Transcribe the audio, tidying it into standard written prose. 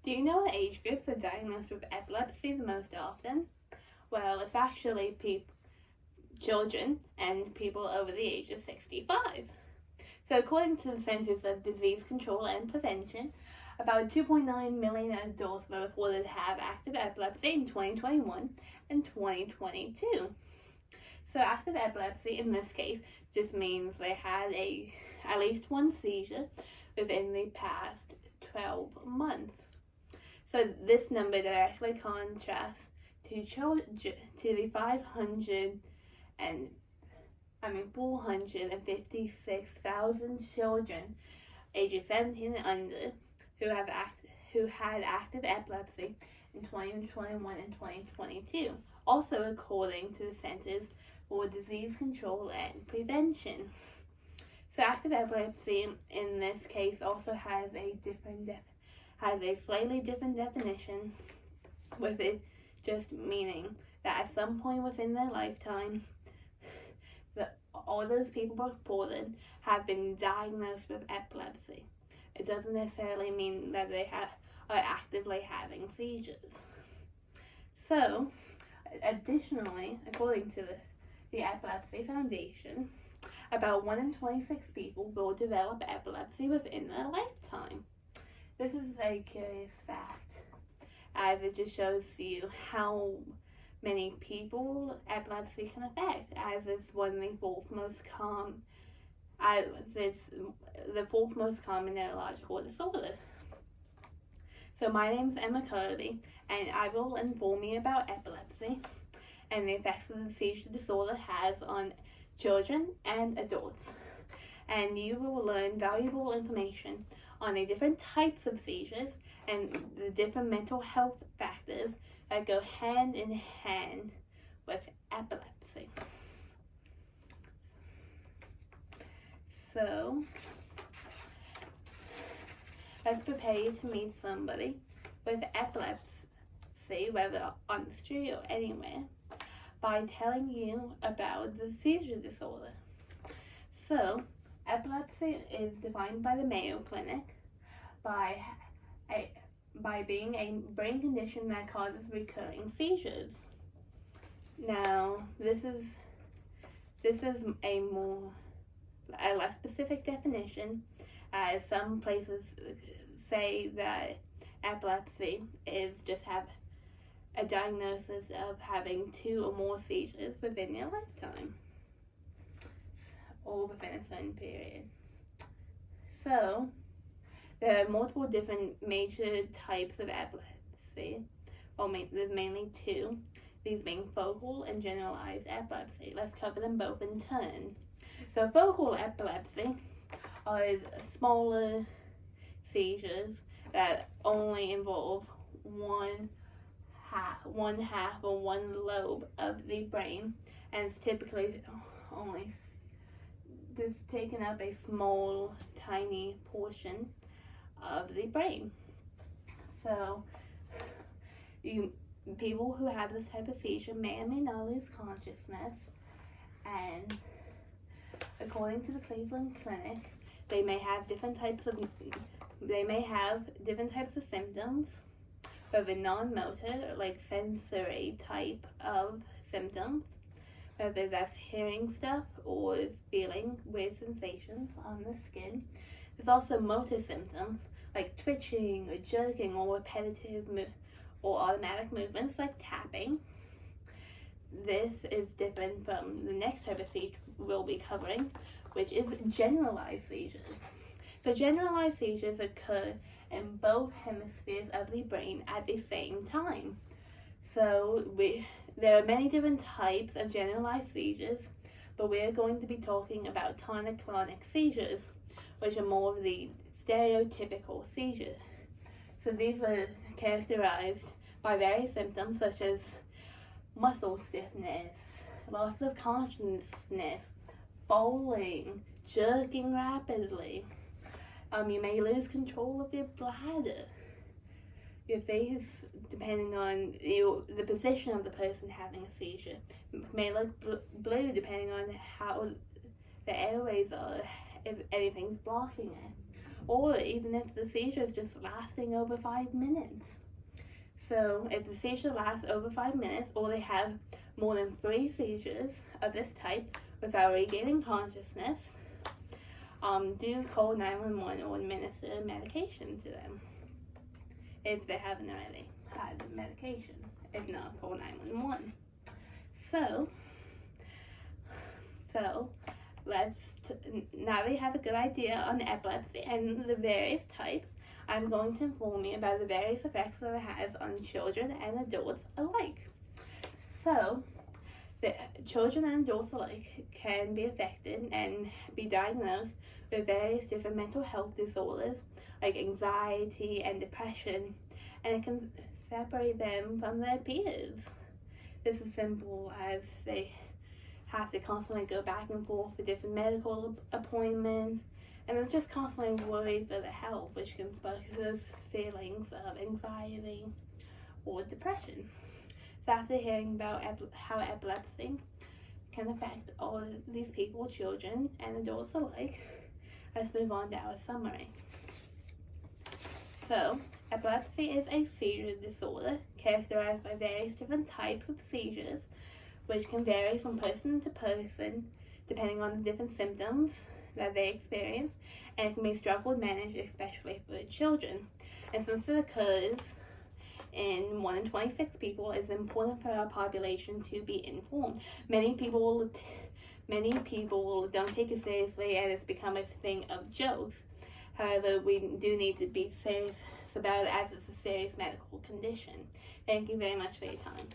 Do you know what age groups are diagnosed with epilepsy the most often? Well, it's actually children and people over the age of 65. So according to the Centers of Disease Control and Prevention, about 2.9 million adults were reported to have active epilepsy in 2021 and 2022. So active epilepsy in this case just means they had at least one seizure within the past 12 months. So this number directly contrasts to the 456,000 children ages 17 and under who had active epilepsy in 2021 and 2022. Also according to the Centers for Disease Control and Prevention. So active epilepsy in this case also has a slightly different definition, with it just meaning that at some point within their lifetime, all those people reported have been diagnosed with epilepsy. It doesn't necessarily mean that they are actively having seizures. So, additionally, according to the Epilepsy Foundation, about 1 in 26 people will develop epilepsy within their lifetime. This is a curious fact, as it just shows you how many people epilepsy can affect, as it's the fourth most common neurological disorder. So my name's Emma Kirby, and I will inform you about epilepsy and the effects that the seizure disorder has on children and adults. And you will learn valuable information on the different types of seizures and the different mental health factors that go hand in hand with epilepsy. So, let's prepare you to meet somebody with epilepsy, whether on the street or anywhere, by telling you about the seizure disorder. So, epilepsy is defined by the Mayo Clinic by being a brain condition that causes recurring seizures. Now, this is a less specific definition, as some places say that epilepsy is just have a diagnosis of having 2 or more seizures within your lifetime, or within a certain period. So, there are multiple different major types of epilepsy. Well, there's mainly 2, these being focal and generalized epilepsy. Let's cover them both in turn. So focal epilepsy are smaller seizures that only involve one half or one lobe of the brain, and it's typically only just taking up a small, tiny portion of the brain. So, people who have this type of seizure may or may not lose consciousness, and according to the Cleveland Clinic, they may have different types of symptoms, whether non-motor, like sensory type of symptoms, whether that's hearing stuff or feeling weird sensations on the skin. There's also motor symptoms, like twitching or jerking or repetitive or automatic movements like tapping. This is different from the next type of seizure we'll be covering, which is generalized seizures. So generalized seizures occur in both hemispheres of the brain at the same time. So there are many different types of generalized seizures, but we're going to be talking about tonic-clonic seizures, which are more of the stereotypical seizures. So these are characterized by various symptoms such as muscle stiffness, loss of consciousness, bowling, jerking rapidly. You may lose control of your bladder. Your face, depending on the position of the person having a seizure, may look blue depending on how the airways are, if anything's blocking it. or even if the seizure is just lasting over 5 minutes. So if the seizure lasts over 5 minutes, or they have more than 3 seizures of this type without regaining consciousness, do call 911 or administer medication to them if they haven't already had the medication. If not, call 911. So now that you have a good idea on epilepsy and the various types, I'm going to inform you about the various effects that it has on children and adults alike. So, the children and adults alike can be affected and be diagnosed with various different mental health disorders like anxiety and depression, and it can separate them from their peers. This is simple as they have to constantly go back and forth for different medical appointments, and they're just constantly worried for their health, which can spark those feelings of anxiety or depression. So after hearing about how epilepsy can affect all of these people, children and adults alike, let's move on to our summary. So, epilepsy is a seizure disorder characterized by various different types of seizures, which can vary from person to person depending on the different symptoms that they experience, and it can be a struggle to manage, especially for children. And since it occurs in 1 in 26 people, it's important for our population to be informed. Many people don't take it seriously, and it's become a thing of jokes. However, we do need to be serious about it, as it's a serious medical condition. Thank you very much for your time.